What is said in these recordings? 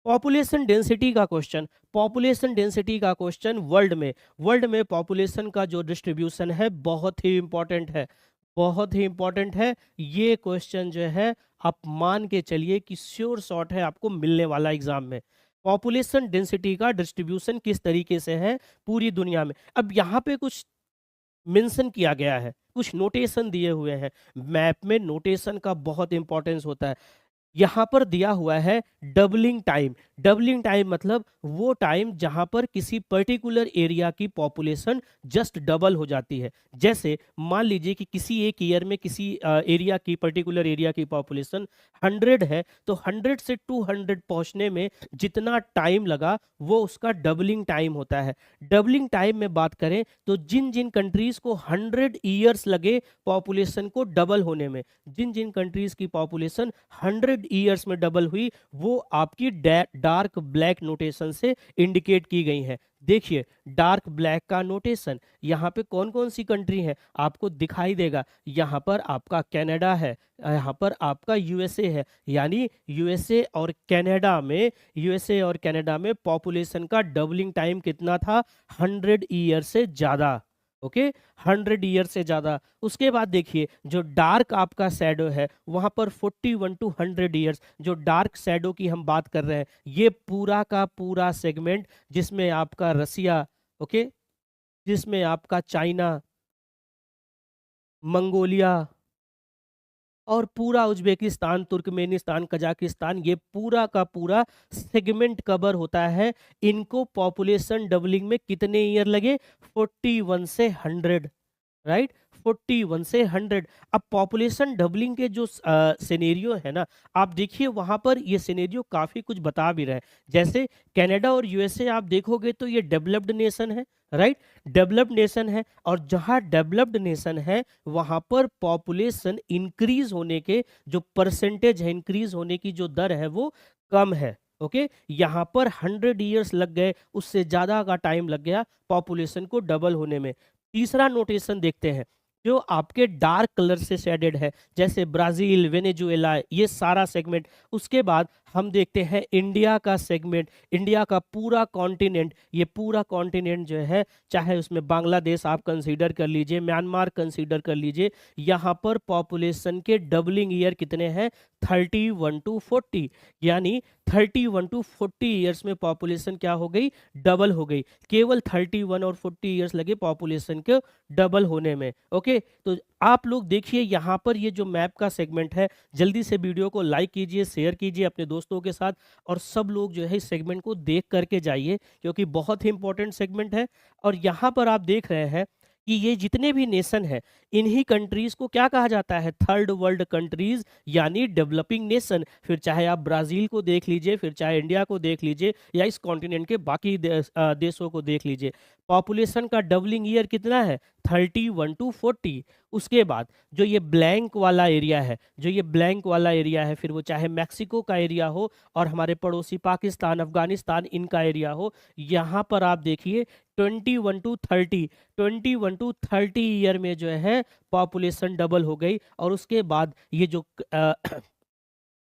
Population density का question, population density का question world में पॉपुलेशन का जो डिस्ट्रीब्यूशन है बहुत ही इंपॉर्टेंट है, बहुत ही इंपॉर्टेंट है। ये क्वेश्चन जो है आप मान के चलिए कि श्योर शॉट है आपको मिलने वाला एग्जाम में। पॉपुलेशन डेंसिटी का डिस्ट्रीब्यूशन किस तरीके से है पूरी दुनिया में। अब यहाँ पे कुछ मेंशन किया गया है, कुछ नोटेशन दिए हुए हैं। मैप में नोटेशन का बहुत इंपॉर्टेंस होता है। यहाँ पर दिया हुआ है डबलिंग टाइम। डबलिंग टाइम मतलब वो टाइम जहाँ पर किसी पर्टिकुलर एरिया की पॉपुलेशन जस्ट डबल हो जाती है। जैसे मान लीजिए कि किसी एक ईयर में किसी एरिया की पर्टिकुलर एरिया की पॉपुलेशन 100 है, तो 100 से 200 पहुँचने में जितना टाइम लगा वो उसका डबलिंग टाइम होता है। डबलिंग टाइम में बात करें तो जिन जिन कंट्रीज को 100 ईयर्स लगे पॉपुलेशन को डबल होने में, जिन जिन कंट्रीज की पॉपुलेशन 100 ईयर्स में डबल हुई, वो आपकी डार्क ब्लैक नोटेशन से इंडिकेट की गई है। देखिए डार्क ब्लैक का नोटेशन, यहाँ पे कौन कौन सी कंट्री है आपको दिखाई देगा। यहाँ पर आपका कनाडा है, यहाँ पर आपका यूएसए है। यानी यूएसए और कनाडा में पॉपुलेशन का डबलिंग टाइम कितना था, 100 ईयर से ज्यादा। ओके, 100 ईयर से ज्यादा। उसके बाद देखिए जो डार्क आपका शैडो है वहां पर 41 टू 100 ईयर्स, जो डार्क शैडो की हम बात कर रहे हैं, ये पूरा का पूरा सेगमेंट जिसमें आपका रसिया, ओके, जिसमें आपका चाइना, मंगोलिया और पूरा उज्बेकिस्तान, तुर्कमेनिस्तान, कजाकिस्तान, ये पूरा का पूरा सेगमेंट कवर होता है। इनको पॉपुलेशन डबलिंग में कितने ईयर लगे, 41 से 100, राइट, 41 से 100। अब पॉपुलेशन डबलिंग के जो सिनेरियो है ना, आप देखिए वहां पर ये सिनेरियो काफी कुछ बता भी रहे हैं। जैसे कनाडा और यूएसए आप देखोगे तो ये डेवलप्ड नेशन है, राइट, डेवलप्ड नेशन है। और जहां डेवलप्ड नेशन है वहां पर पॉपुलेशन इंक्रीज होने के जो परसेंटेज है, इंक्रीज होने की जो दर है वो कम है। ओके, यहाँ पर 100 ईयर्स लग गए, उससे ज्यादा का टाइम लग गया पॉपुलेशन को डबल होने में। तीसरा नोटेशन देखते हैं जो आपके डार्क कलर से शेडेड है, जैसे ब्राजील, वेनेजुएला, ये सारा सेगमेंट। उसके बाद हम देखते हैं इंडिया का सेगमेंट, इंडिया का पूरा कॉन्टिनेंट, ये पूरा कॉन्टिनेंट जो है, चाहे उसमें बांग्लादेश आप कंसीडर कर लीजिए, म्यांमार कंसीडर कर लीजिए, यहाँ पर पॉपुलेशन के डबलिंग ईयर कितने हैं, 31 टू 40। यानी 31 टू 40 ईयर्स में पॉपुलेशन क्या हो गई, डबल हो गई। केवल 31 और 40 ईयर्स लगे पॉपुलेशन के डबल होने में। ओके, तो आप लोग देखिए यहाँ पर ये जो मैप का सेगमेंट है, जल्दी से वीडियो को लाइक कीजिए, शेयर कीजिए अपने दोस्तों के साथ, और सब लोग जो है इस सेगमेंट को देख करके जाइए क्योंकि बहुत ही इंपॉर्टेंट सेगमेंट है। और यहाँ पर आप देख रहे हैं कि ये जितने भी नेशन है, इन्हीं कंट्रीज को क्या कहा जाता है, थर्ड वर्ल्ड कंट्रीज, यानी डेवलपिंग नेशन। फिर चाहे आप ब्राजील को देख लीजिए, फिर चाहे इंडिया को देख लीजिए, या इस कॉन्टिनेंट के बाकी देशों को देख लीजिए, पॉपुलेशन का डबलिंग ईयर कितना है, 31 टू 40। उसके बाद जो ये ब्लैंक वाला एरिया है, जो ये ब्लैंक वाला एरिया है, फिर वो चाहे मैक्सिको का एरिया हो और हमारे पड़ोसी पाकिस्तान, अफगानिस्तान, इनका एरिया हो, यहाँ पर आप देखिए 21 टू 30, 21 टू 30 ईयर में जो है पॉपुलेशन डबल हो गई। और उसके बाद ये जो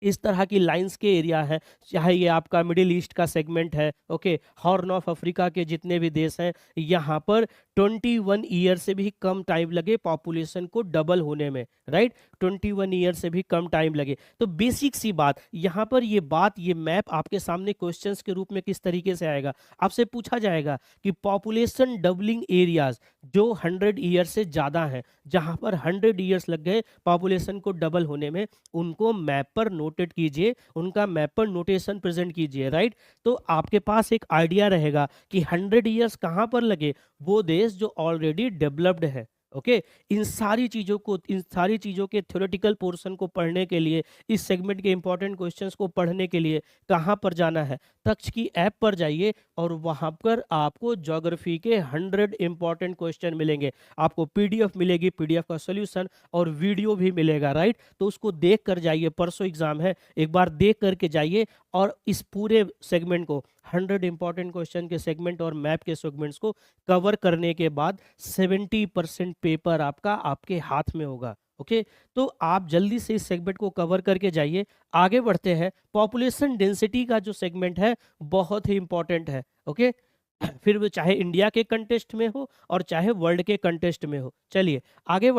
इस तरह की लाइंस के एरिया है, चाहे ये आपका मिडिल ईस्ट का सेगमेंट है, ओके, हॉर्न ऑफ अफ्रीका के जितने भी देश हैं, यहाँ पर 21 ईयर से भी कम टाइम लगे पॉपुलेशन को डबल होने में, राइट, 21 ईयर से भी कम टाइम लगे। तो बेसिक सी बात यहाँ पर, ये मैप आपके सामने क्वेश्चंस के रूप में किस तरीके से आएगा, आपसे पूछा जाएगा कि पॉपुलेशन डबलिंग एरियाज जो 100 ईयर से ज़्यादा हैं, जहाँ पर 100 ईयर्स लग गए पॉपुलेशन को डबल होने में, उनको मैप पर नोटेड कीजिए, उनका मैप पर नोटेशन प्रेजेंट कीजिए, राइट। तो आपके पास एक आइडिया रहेगा कि 100 ईयर्स कहाँ पर लगे, वो देश जो ऑलरेडी डेवलप्ड है। ओके, इन सारी चीज़ों के थ्योरेटिकल पोर्शन को पढ़ने के लिए, इस सेगमेंट के इंपॉर्टेंट क्वेश्चंस को पढ़ने के लिए कहाँ पर जाना है, तक्ष की ऐप पर जाइए और वहाँ पर आपको ज्योग्राफी के 100 इंपॉर्टेंट क्वेश्चन मिलेंगे। आपको पीडीएफ मिलेगी, पीडीएफ का सोल्यूशन और वीडियो भी मिलेगा, राइट। तो उसको देख कर जाइए, परसों एग्जाम है, एक बार देख करके जाइए और इस पूरे सेगमेंट को, 100 इंपॉर्टेंट क्वेश्चन के सेगमेंट और मैप के सेगमेंट्स को कवर करने के बाद 70% पेपर आपका आपके हाथ में होगा। ओके, तो आप जल्दी से इस सेगमेंट को कवर करके जाइए। आगे बढ़ते हैं, पॉपुलेशन डेंसिटी का जो सेगमेंट है बहुत ही इंपॉर्टेंट है। ओके, फिर वो चाहे इंडिया के कंटेस्ट में हो और चाहे वर्ल्ड के कंटेस्ट में हो। चलिए आगे